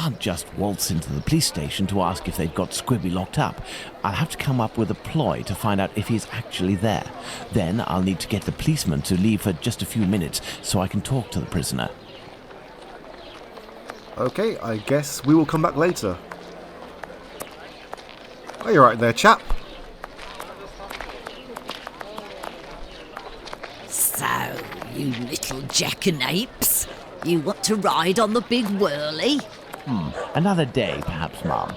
can't just waltz into the police station to ask if they've got Squibby locked up. I'll have to come up with a ploy to find out if he's actually there. Then I'll need to get the policeman to leave for just a few minutes so I can talk to the prisoner. Okay, I guess we will come back later. Are you right there, chap? So, you little jackanapes, you want to ride on the big whirly? Another day, perhaps, Mum.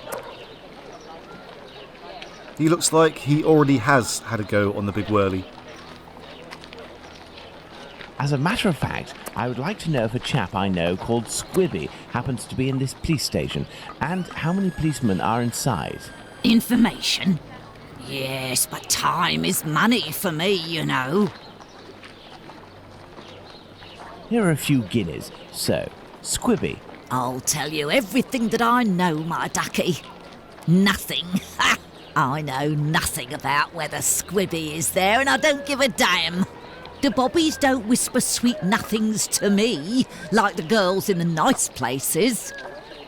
He looks like he already has had a go on the big whirly. As a matter of fact, I would like to know if a chap I know called Squibby happens to be in this police station, and how many policemen are inside. Information? Yes, but time is money for me, you know. Here are a few guineas. So, Squibby. I'll tell you everything that I know, my ducky. Nothing. Ha! I know nothing about whether Squibby is there, and I don't give a damn. The bobbies don't whisper sweet nothings to me, like the girls in the nice places.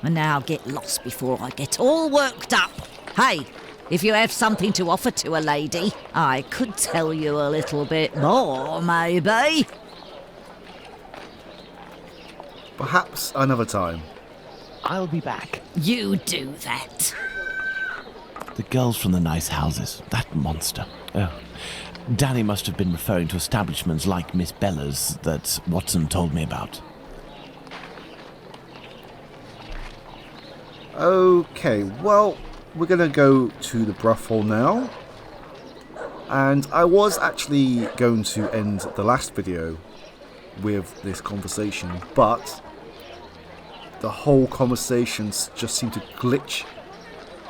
And now get lost before I get all worked up. Hey, if you have something to offer to a lady, I could tell you a little bit more, maybe. Perhaps another time. I'll be back. You do that. The girls from the nice houses. That monster. Oh. Danny must have been referring to establishments like Miss Bella's that Watson told me about. Okay, well, we're going to go to the brothel now. And I was actually going to end the last video with this conversation, but the whole conversation just seemed to glitch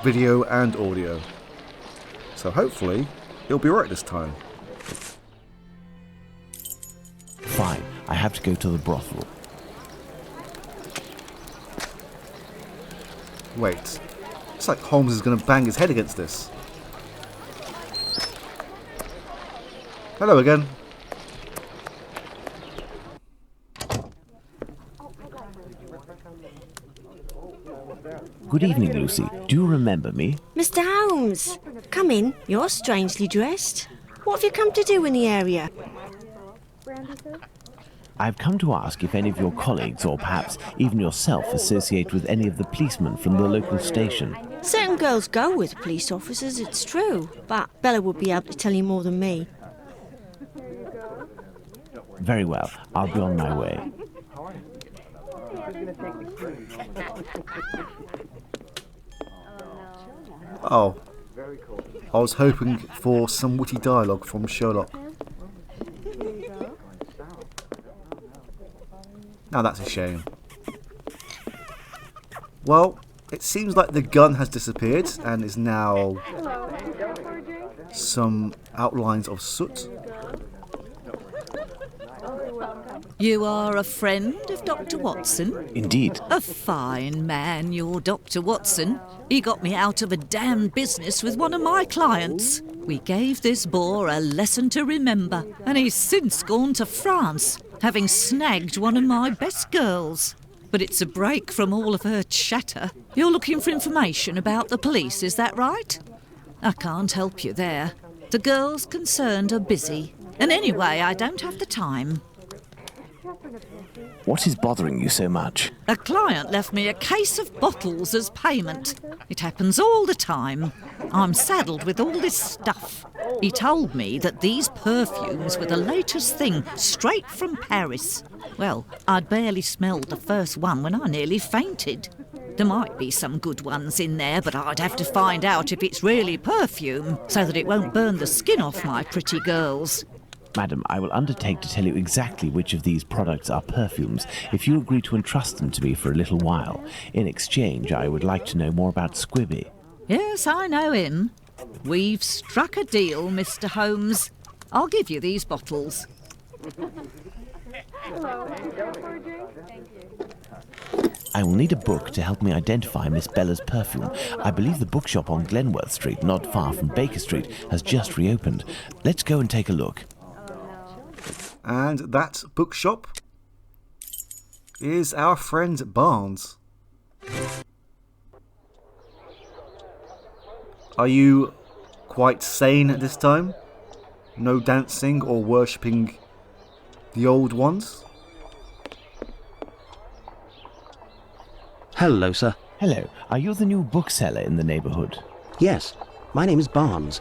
video and audio. So hopefully it'll be right this time. Fine, I have to go to the brothel. Wait, it's like Holmes is going to bang his head against this. Hello again. Good evening, Lucy. Do you remember me? Mr. Holmes, come in. You're strangely dressed. What have you come to do in the area? I've come to ask if any of your colleagues, or perhaps even yourself, associate with any of the policemen from the local station. Certain girls go with police officers, it's true, but Bella would be able to tell you more than me. Very well. I'll be on my way. Oh, I was hoping for some witty dialogue from Sherlock. Now that's a shame. Well, it seems like the gun has disappeared and is now some outlines of soot. You are a friend of Dr. Watson? Indeed. A fine man, your Dr. Watson. He got me out of a damn business with one of my clients. We gave this boor a lesson to remember, and he's since gone to France, having snagged one of my best girls. But it's a break from all of her chatter. You're looking for information about the police, is that right? I can't help you there. The girls concerned are busy. And anyway, I don't have the time. What is bothering you so much? A client left me a case of bottles as payment. It happens all the time. I'm saddled with all this stuff. He told me that these perfumes were the latest thing, straight from Paris. Well, I'd barely smelled the first one when I nearly fainted. There might be some good ones in there, but I'd have to find out if it's really perfume, so that it won't burn the skin off my pretty girls. Madam, I will undertake to tell you exactly which of these products are perfumes if you agree to entrust them to me for a little while. In exchange, I would like to know more about Squibby. Yes, I know him. We've struck a deal, Mr. Holmes. I'll give you these bottles. I will need a book to help me identify Miss Bella's perfume. I believe the bookshop on Glenworth Street, not far from Baker Street, has just reopened. Let's go and take a look. And that bookshop is our friend Barnes. Are you quite sane at this time? No dancing or worshipping the old ones? Hello, sir. Hello, are you the new bookseller in the neighbourhood? Yes, my name is Barnes.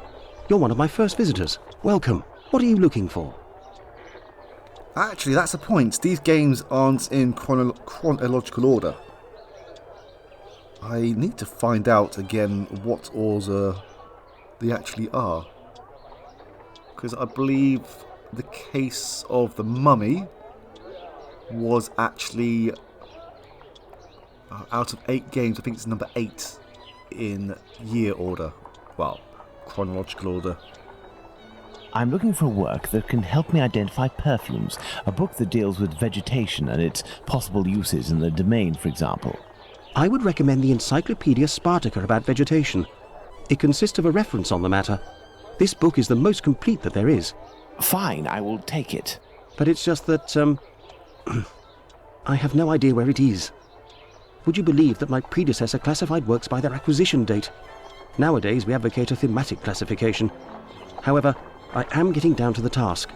You're one of my first visitors. Welcome. What are you looking for? Actually, that's the point. These games aren't in chronological order. I need to find out again what order they actually are. Because I believe the case of the mummy was actually out of 8 games, I think it's number 8 in year order. Well, chronological order. I'm looking for work that can help me identify perfumes, a book that deals with vegetation and its possible uses in the domain, for example. I would recommend the Encyclopedia Spartica about vegetation. It consists of a reference on the matter. This book is the most complete that there is. Fine, I will take it. But it's just that, I have no idea where it is. Would you believe that my predecessor classified works by their acquisition date? Nowadays, we advocate a thematic classification. However, I am getting down to the task.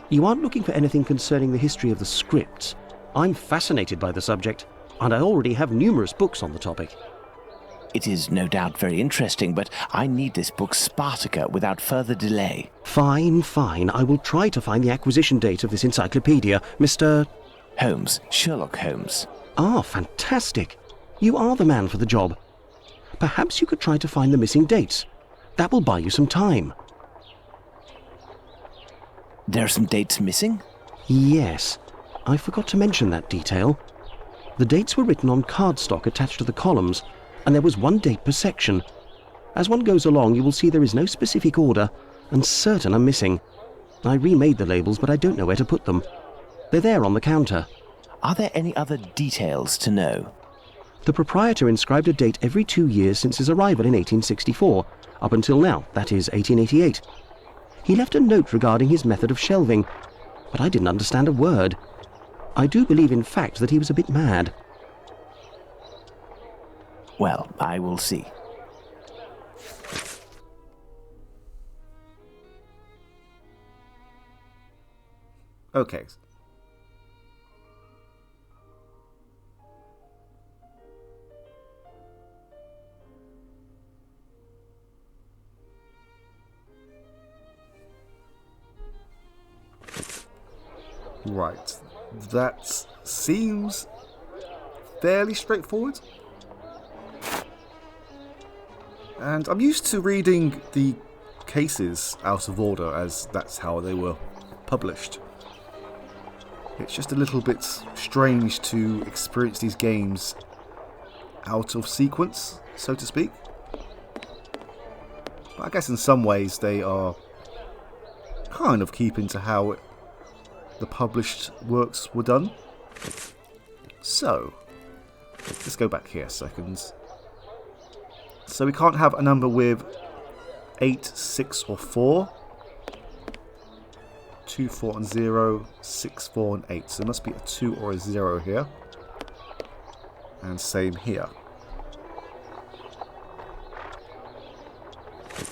You aren't looking for anything concerning the history of the scripts. I'm fascinated by the subject, and I already have numerous books on the topic. It is no doubt very interesting, but I need this book Spartica without further delay. Fine. I will try to find the acquisition date of this encyclopedia, Mr. Holmes, Sherlock Holmes. Ah, fantastic. You are the man for the job. Perhaps you could try to find the missing dates. That will buy you some time. There are some dates missing? Yes, I forgot to mention that detail. The dates were written on cardstock attached to the columns, and there was one date per section. As one goes along, you will see there is no specific order, and certain are missing. I remade the labels, but I don't know where to put them. They're there on the counter. Are there any other details to know? The proprietor inscribed a date every 2 years since his arrival in 1864, up until now, that is 1888. He left a note regarding his method of shelving, but I didn't understand a word. I do believe, in fact, that he was a bit mad. Well, I will see. Okay. Right. That seems fairly straightforward. And I'm used to reading the cases out of order, as that's how they were published. It's just a little bit strange to experience these games out of sequence, so to speak. But I guess in some ways they are kind of keeping to how the published works were done. So, let's go back here a second. So we can't have a number with 8, 6 or 4. 2, 4 and 0, 6, 4 and 8. So there must be a 2 or a 0 here. And same here.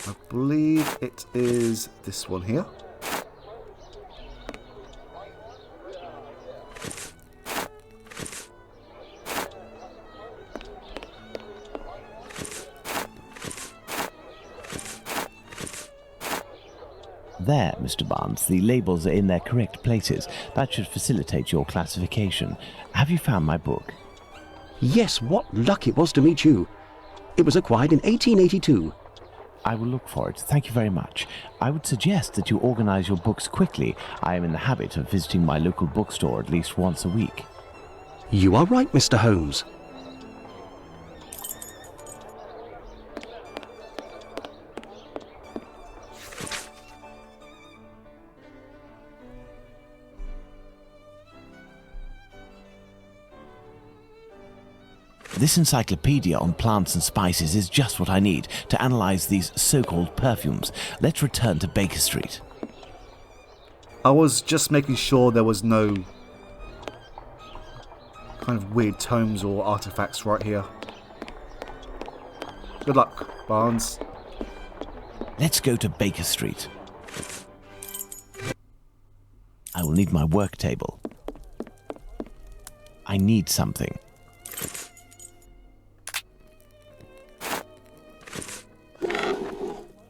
I believe it is this one here. There, Mr. Barnes, the labels are in their correct places. That should facilitate your classification. Have you found my book? Yes, what luck it was to meet you. It was acquired in 1882. I will look for it. Thank you very much. I would suggest that you organize your books quickly. I am in the habit of visiting my local bookstore at least once a week. You are right, Mr. Holmes. This encyclopedia on plants and spices is just what I need to analyze these so-called perfumes. Let's return to Baker Street. I was just making sure there was no kind of weird tomes or artifacts right here. Good luck, Barnes. Let's go to Baker Street. I will need my work table. I need something.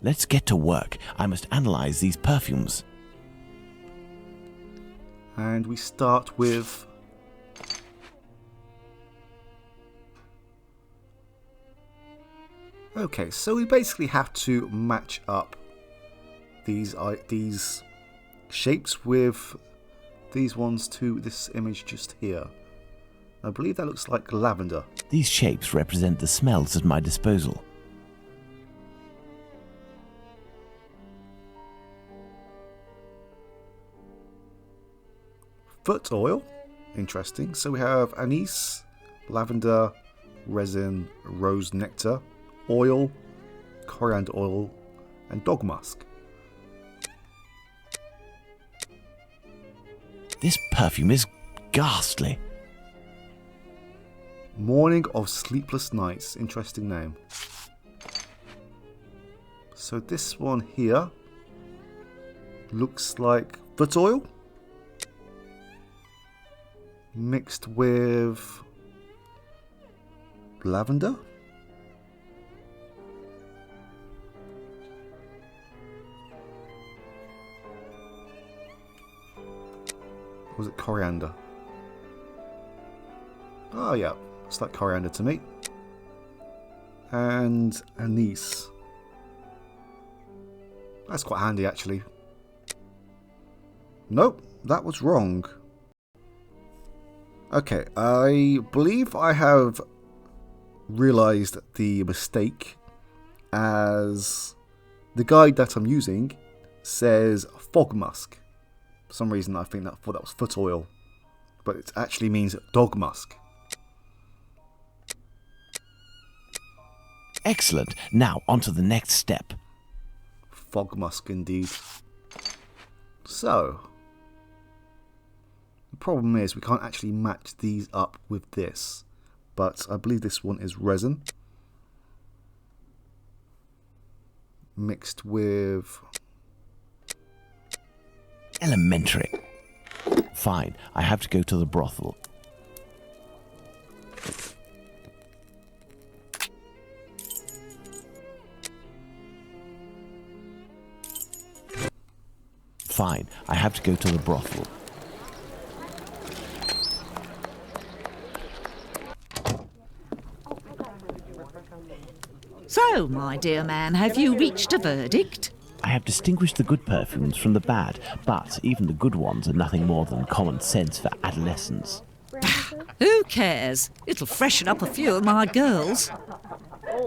Let's get to work. I must analyze these perfumes. And we start with... Okay, so we basically have to match up these shapes with these ones to this image just here. I believe that looks like lavender. These shapes represent the smells at my disposal. Foot oil, interesting. So we have anise, lavender, resin, rose nectar, oil, coriander oil, and dog musk. This perfume is ghastly. Morning of Sleepless Nights, interesting name. So this one here looks like foot oil mixed with lavender. Or was it coriander? Oh yeah, it's like coriander to me. And anise. That's quite handy actually. Nope, that was wrong. Okay, I believe I have realised the mistake, as the guide that I'm using says fog musk. For some reason I thought that was foot oil, but it actually means dog musk. Excellent. Now on to the next step. Fog musk indeed. So, the problem is we can't actually match these up with this, but I believe this one is resin mixed with... Elementary. Fine, I have to go to the brothel. Fine, I have to go to the brothel. So, my dear man, have you reached a verdict? I have distinguished the good perfumes from the bad, but even the good ones are nothing more than common sense for adolescents. Who cares? It'll freshen up a few of my girls.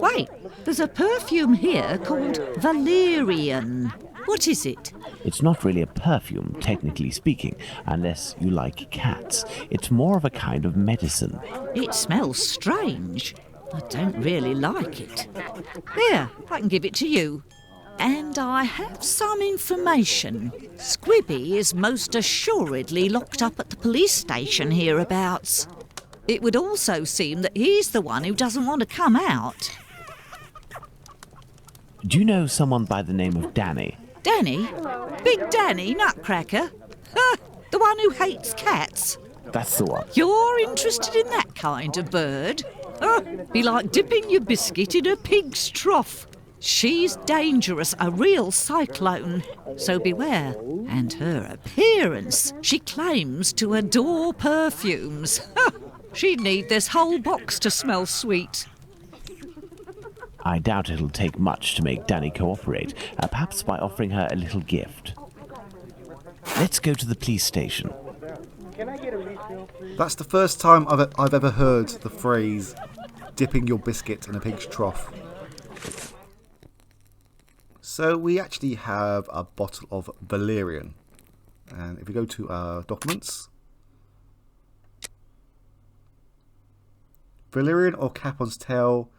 Wait, there's a perfume here called Valerian. What is it? It's not really a perfume, technically speaking, unless you like cats. It's more of a kind of medicine. It smells strange. I don't really like it. Here, I can give it to you. And I have some information. Squibby is most assuredly locked up at the police station hereabouts. It would also seem that he's the one who doesn't want to come out. Do you know someone by the name of Danny? Danny? Big Danny Nutcracker? Ha! The one who hates cats? That's the one. You're interested in that kind of bird? Oh, be like dipping your biscuit in a pig's trough. She's dangerous, a real cyclone, so beware. And her appearance, she claims to adore perfumes. She'd need this whole box to smell sweet. I doubt it'll take much to make Danny cooperate, perhaps by offering her a little gift. Let's go to the police station. That's the first time I've ever heard the phrase dipping your biscuit in a pig's trough. So we actually have a bottle of Valerian. And if we go to our documents, Valerian or capon's tail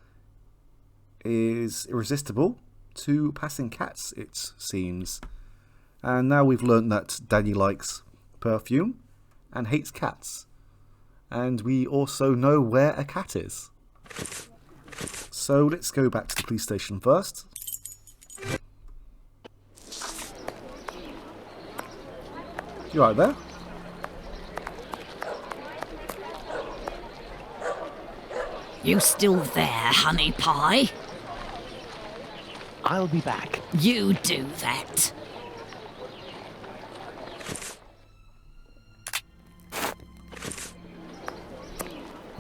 is irresistible to passing cats, it seems. And now we've learned that Danny likes perfume and hates cats. And we also know where a cat is. So let's go back to the police station first. You right there? You still there, honey pie? I'll be back. You do that.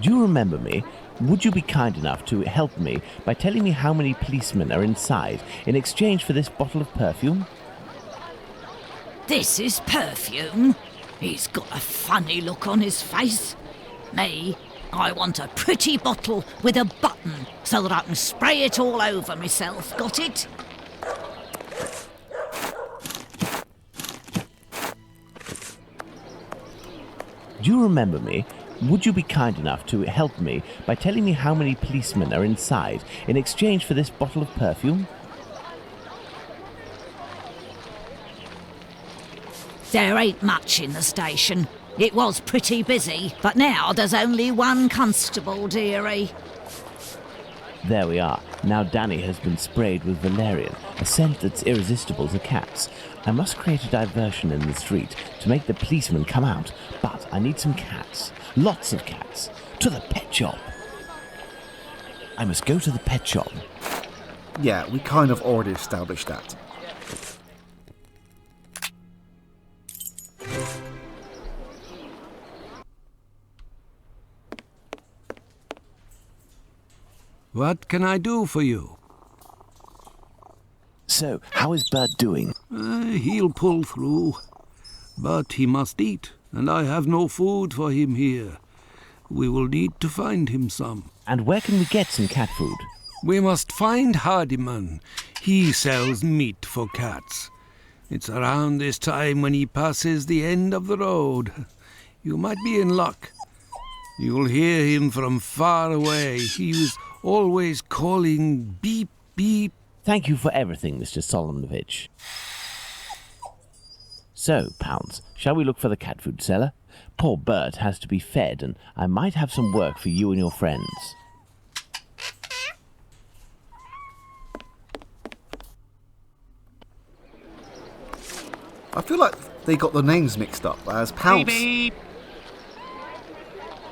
Do you remember me? Would you be kind enough to help me by telling me how many policemen are inside in exchange for this bottle of perfume? This is perfume. He's got a funny look on his face. Me, I want a pretty bottle with a button so that I can spray it all over myself. Got it? Do you remember me? Would you be kind enough to help me by telling me how many policemen are inside in exchange for this bottle of perfume? There ain't much in the station. It was pretty busy, but now there's only one constable, dearie. There we are. Now Danny has been sprayed with valerian, a scent that's irresistible to cats. I must create a diversion in the street to make the policemen come out, but I need some cats. Lots of cats. To the pet shop. I must go to the pet shop. Yeah, we kind of already established that. What can I do for you? So, how is Bert doing? He'll pull through. But he must eat, and I have no food for him here. We will need to find him some. And where can we get some cat food? We must find Hardiman. He sells meat for cats. It's around this time when he passes the end of the road. You might be in luck. You'll hear him from far away. He was always calling beep, beep. Thank you for everything, Mr. Solomonovich. So, Pounds, shall we look for the cat food seller? Poor Bert has to be fed, and I might have some work for you and your friends. I feel like they got the names mixed up as Pounce. Beep, beep.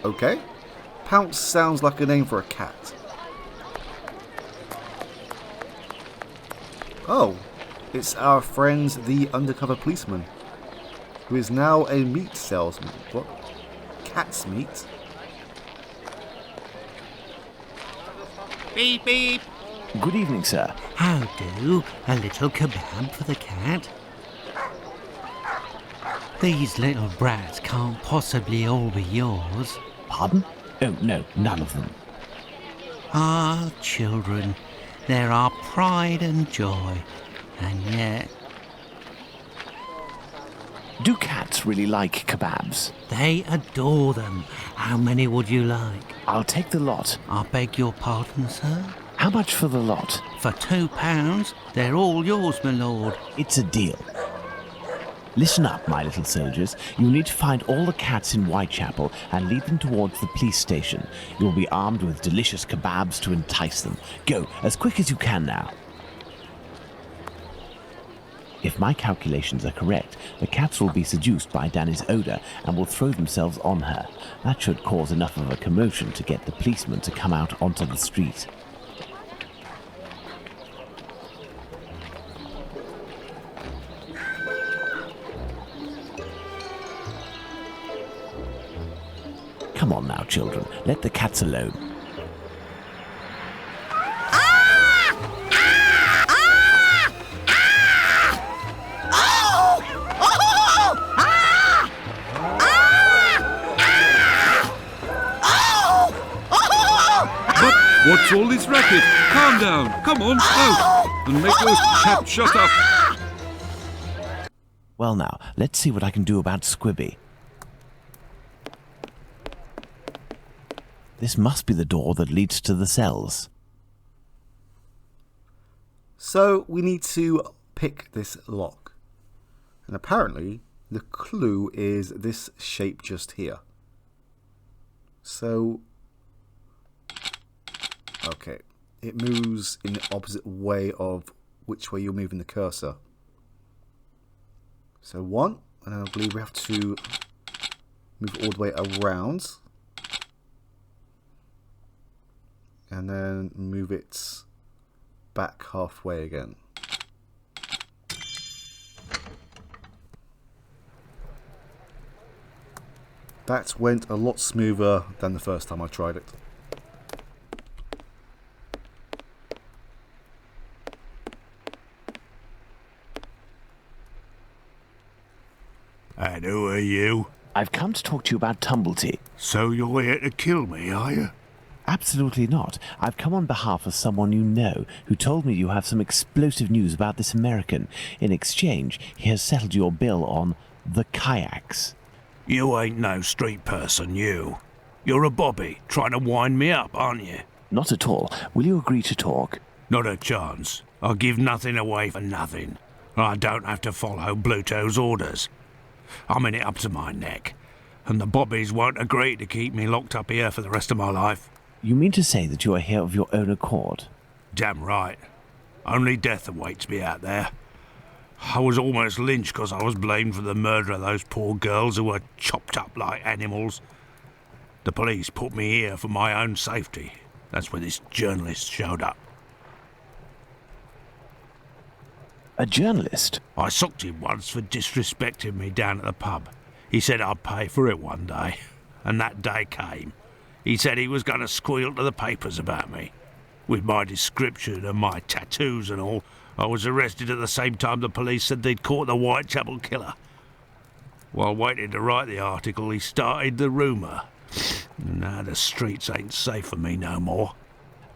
Okay. Pounce sounds like a name for a cat. Oh, it's our friend the undercover policeman, who is now a meat salesman. What? Cat's meat? Beep, beep. Good evening, sir. How do? A little kebab for the cat? These little brats can't possibly all be yours. Pardon? Oh, no, none of them. Ah, children, they're our pride and joy. And yet, Do cats really like kebabs? they adore them. How many would you like? I'll take the lot. I beg your pardon, sir? How much for the lot? For £2, they're all yours, my lord. It's a deal. Listen up, my little soldiers. You'll need to find all the cats in Whitechapel and lead them towards the police station. You'll be armed with delicious kebabs to entice them. Go, as quick as you can now. If my calculations are correct, the cats will be seduced by Danny's odour and will throw themselves on her. That should cause enough of a commotion to get the policeman to come out onto the street. Come on now, children. Let the cats alone. But what's all this racket? Calm down. Come on, out. And make those cats shut up. Well now, let's see what I can do about Squibby. This must be the door that leads to the cells. So we need to pick this lock. And apparently the clue is this shape just here. So, okay, it moves in the opposite way of which way you're moving the cursor. So 1, and I believe we have to move all the way around. And then move it back halfway again. That went a lot smoother than the first time I tried it. And who are you? I've come to talk to you about Tumblety. So you're here to kill me, are you? Absolutely not. I've come on behalf of someone you know who told me you have some explosive news about this American. In exchange, he has settled your bill on the kayaks. You ain't no street person, you. You're a bobby, trying to wind me up, aren't you? Not at all. Will you agree to talk? Not a chance. I'll give nothing away for nothing. I don't have to follow Bluto's orders. I'm in it up to my neck, and the bobbies won't agree to keep me locked up here for the rest of my life. You mean to say that you are here of your own accord? Damn right. Only death awaits me out there. I was almost lynched because I was blamed for the murder of those poor girls who were chopped up like animals. The police put me here for my own safety. That's when this journalist showed up. A journalist? I socked him once for disrespecting me down at the pub. He said I'd pay for it one day, and that day came. He said he was going to squeal to the papers about me. With my description and my tattoos and all, I was arrested at the same time the police said they'd caught the Whitechapel killer. While waiting to write the article, he started the rumour. Now the streets ain't safe for me no more.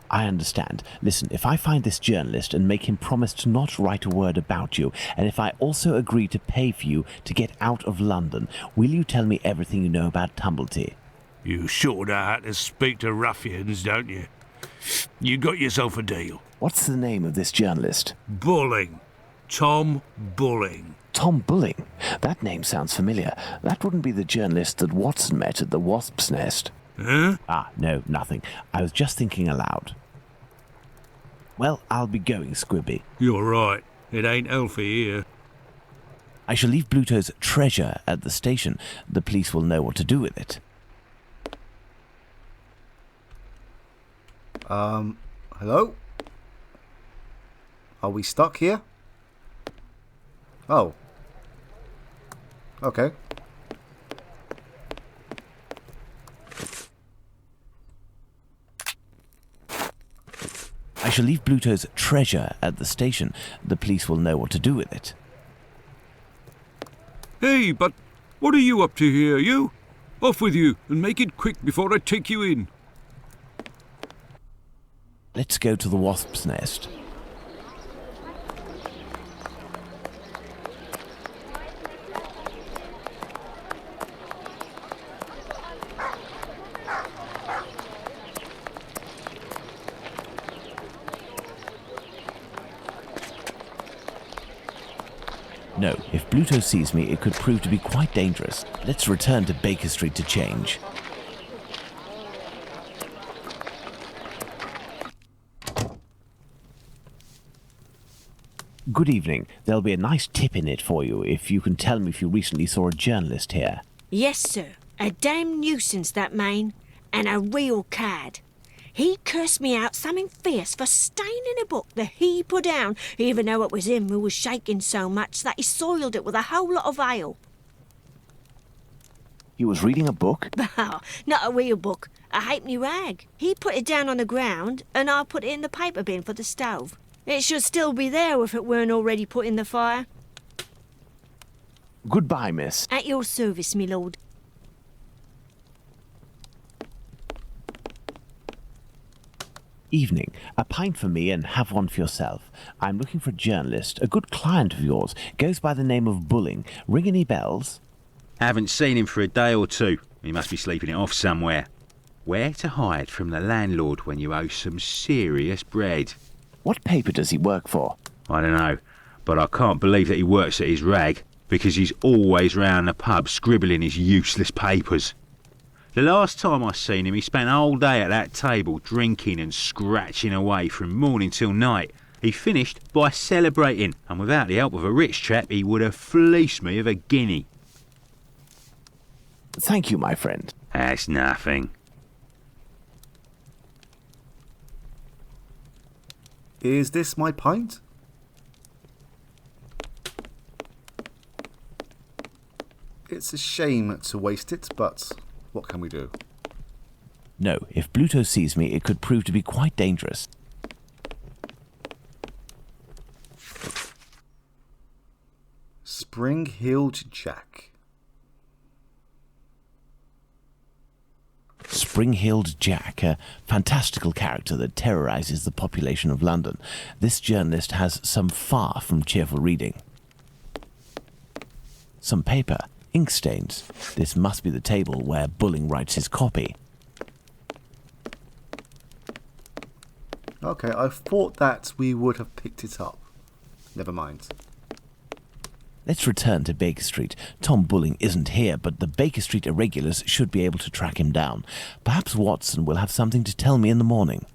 I understand. Listen, if I find this journalist and make him promise to not write a word about you, and if I also agree to pay for you to get out of London, will you tell me everything you know about Tumblety? You sure know how to speak to ruffians, don't you? You got yourself a deal. What's the name of this journalist? Bulling. Tom Bulling. Tom Bulling? That name sounds familiar. That wouldn't be the journalist that Watson met at the Wasp's Nest. Huh? Ah, no, nothing. I was just thinking aloud. Well, I'll be going, Squibby. You're right. It ain't healthy here. I shall leave Bluto's treasure at the station. The police will know what to do with it. Hello? Are we stuck here? Oh. Okay. I shall leave Bluto's treasure at the station. The police will know what to do with it. Hey, but what are you up to here, you? Off with you, and make it quick before I take you in. Let's go to the Wasp's Nest. No, if Bluto sees me, it could prove to be quite dangerous. Let's return to Baker Street to change. Good evening. There'll be a nice tip in it for you if you can tell me if you recently saw a journalist here. Yes, sir. A damn nuisance, that man. And a real cad. He cursed me out something fierce for staining a book that he put down, even though it was him who was shaking so much that he soiled it with a whole lot of ale. He was reading a book? Oh, not a real book. A halfpenny rag. He put it down on the ground, and I put it in the paper bin for the stove. It should still be there if it weren't already put in the fire. Goodbye, miss. At your service, me lord. Evening. A pint for me and have one for yourself. I'm looking for a journalist, a good client of yours. Goes by the name of Bulling. Ring any bells? Haven't seen him for a day or two. He must be sleeping it off somewhere. Where to hide from the landlord when you owe some serious bread? What paper does he work for? I don't know, but I can't believe that he works at his rag, because he's always round the pub scribbling his useless papers. The last time I seen him, he spent a whole day at that table drinking and scratching away from morning till night. He finished by celebrating, and without the help of a rich chap, he would have fleeced me of a guinea. Thank you, my friend. That's nothing. Is this my pint? It's a shame to waste it, but what can we do? No, if Bluto sees me, it could prove to be quite dangerous. Spring-heeled Jack. Spring-heeled Jack, a fantastical character that terrorizes the population of London. This journalist has some far from cheerful reading. Some paper, ink stains. This must be the table where Bulling writes his copy. Okay, I thought that we would have picked it up. Never mind. Let's return to Baker Street. Tom Bulling isn't here, but the Baker Street irregulars should be able to track him down. Perhaps Watson will have something to tell me in the morning.